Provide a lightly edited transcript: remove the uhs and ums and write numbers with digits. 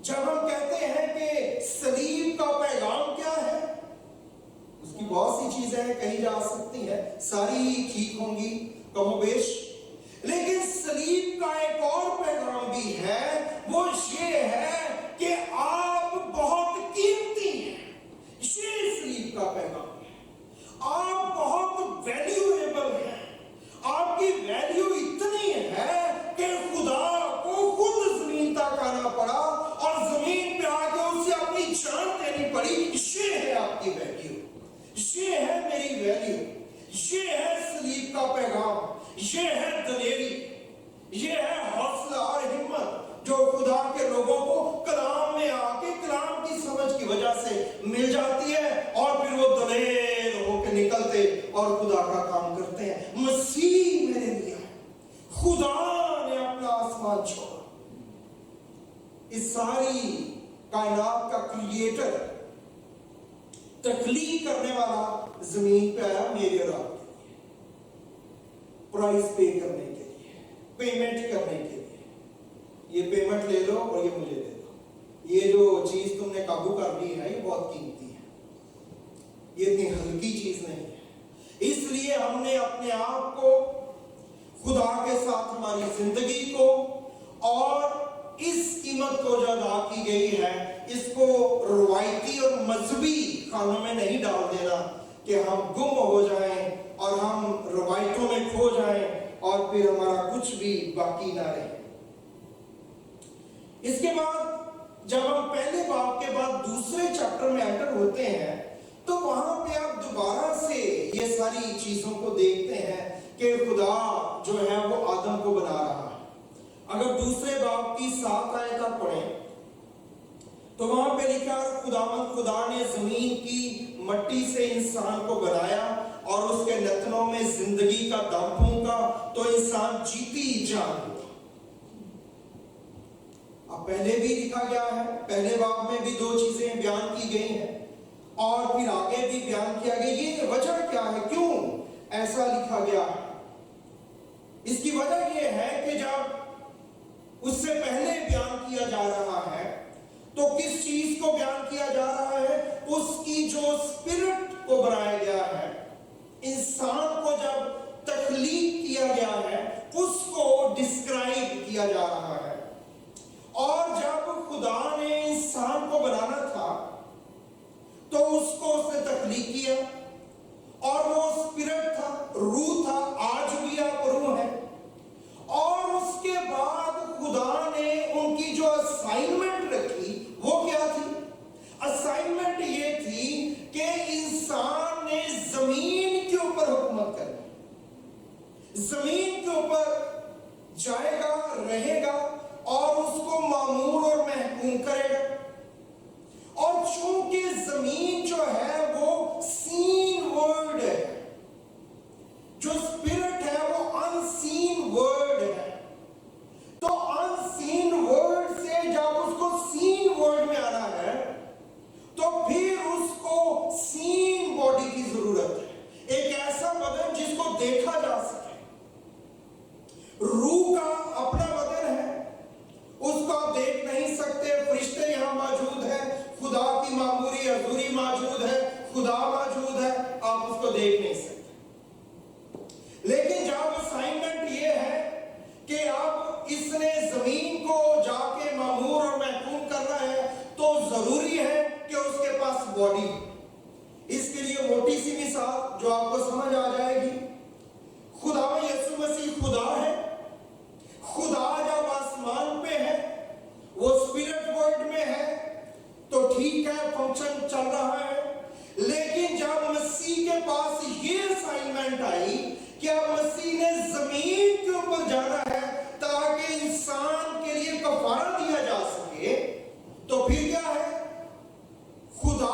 جب ہم کہتے ہیں کہ صلیب کا پیغام کیا ہے، اس کی بہت سی چیزیں کہی جا سکتی ہیں، ساری ٹھیک ہوں گی کم و بیش، لیکن صلیب کا ایک اور پیغام بھی ہے، وہ یہ ہے کہ آپ بہت قیمتی ہیں۔ یہ صلیب کا پیغام ہے، آپ بہت ویلیویبل ہیں، آپ کی ویلیو اتنی ہے کہ خدا کو خود زمین تک آنا پڑا اور زمین پہ آ کے اسے اپنی جان دینی پڑی۔ یہ ہے آپ کی ویلیو، یہ ہے میری ویلیو، یہ ہے صلیب کا پیغام، یہ ہے دلیری، یہ ہے حوصلہ اور ہمت جو خدا کے لوگوں کو کلام میں آ کے کلام کی سمجھ کی وجہ سے مل جاتی ہے، اور پھر وہ دلیر ہو کے نکلتے اور خدا کا کام کرتے ہیں۔ مسیح میرے لیے، خدا نے اپنا آسمان چھوڑا، اس ساری کائنات کا کریٹر، تخلیق کرنے والا زمین پہ آیا میرے اور آپ کے لیے، پرائز پے کرنے کے لیے، پیمنٹ کرنے کے لیے۔ یہ پیمنٹ لے لو اور یہ مجھے دے دو، یہ جو چیز تم نے قابو کر لی ہے یہ بہت قیمتی ہے، یہ اتنی ہلکی چیز نہیں ہے۔ اس لیے ہم نے اپنے آپ کو، خدا کے ساتھ ہماری زندگی کو اور اس قیمت کو جو ادا کی گئی ہے، اس کو روایتی اور مذہبی خانوں میں نہیں ڈال دینا کہ ہم گم ہو جائیں اور ہم روایتوں میں کھو جائیں اور پھر ہمارا کچھ بھی باقی نہ رہے۔ اس کے بعد جب ہم پہلے باب کے بعد دوسرے چیپٹر میں انٹر ہوتے ہیں تو وہاں پہ آپ دوبارہ سے یہ ساری چیزوں کو دیکھتے ہیں کہ خدا جو ہے وہ آدم کو بنا رہا ہے۔ اگر دوسرے باب کی 7 آیت آپ پڑھیں تو وہاں پہ لکھا ہے خداوند خدا نے زمین کی مٹی سے انسان کو بنایا اور اس کے نتنوں میں زندگی کا دم پھونکا تو انسان جیتی جان ہوا۔ اب پہلے بھی لکھا گیا ہے، پہلے باب میں بھی 2 چیزیں بیان کی گئی ہیں اور پھر آگے بھی بیان کیا گیا۔ یہ وجہ کیا ہے، کیوں ایسا لکھا گیا ہے؟ اس کی وجہ یہ ہے کہ جب اس سے پہلے بیان کیا جا رہا ہے تو کس چیز کو بیان کیا جا رہا ہے؟ اس کی جو اسپرٹ کو بنایا گیا ہے، انسان کو جب تخلیق کیا گیا ہے اس کو ڈسکرائب کیا جا رہا ہے۔ اور جب خدا نے انسان کو بنانا تھا تو اس کو اس نے تخلیق کیا اور وہ اسپرٹ تھا، روح تھا، آج بھی آپ روح ہے۔ اور اس کے بعد خدا نے ان کی جو اسائنمنٹ رکھی وہ کیا تھی؟ اسائنمنٹ یہ تھی کہ انسان نے زمین کے اوپر حکومت کرنی، زمین کے اوپر جائے گا، رہے گا اور اس کو معمور اور محکوم کرے گا۔ اور چونکہ زمین جو ہے وہ سین ورڈ ہے، جو اسپرٹ ہے وہ ان سین ورڈ ہے، تو ان سین ورڈ سے جب اس کو سین ورڈ میں آنا ہے تو پھر اس کو سین باڈی کی ضرورت ہے، ایک ایسا بدن جس کو دیکھا جا سکے۔ روح کا اپنا بدن ہے، اس کو آپ دیکھ نہیں سکتے، فرشتے یہاں موجود ہیں، خدا کی معموری حضوری موجود ہے، خدا موجود ہے، آپ اس کو دیکھ نہیں سکتے۔ لیکن جب اسائنمنٹ یہ ہے کہ اب اس نے زمین کو جا کے معمور اور محکوم کرنا ہے تو ضروری ہے کہ اس کے پاس باڈی۔ اس کے لیے موٹی سی مثال جو آپ کو سمجھ آ جائے گی، خدا یسوع مسیح خدا ہے، خدا جب آسمان پہ ہے وہ اسپرٹ ورلڈ میں ہے تو ٹھیک ہے، فنکشن چل رہا ہے۔ لیکن جب مسیح کے پاس یہ اسائنمنٹ آئی کہ اب مسیح نے زمین کے اوپر جانا ہے تاکہ انسان کے لیے کفارہ دیا جا سکے، تو پھر کیا ہے؟ خدا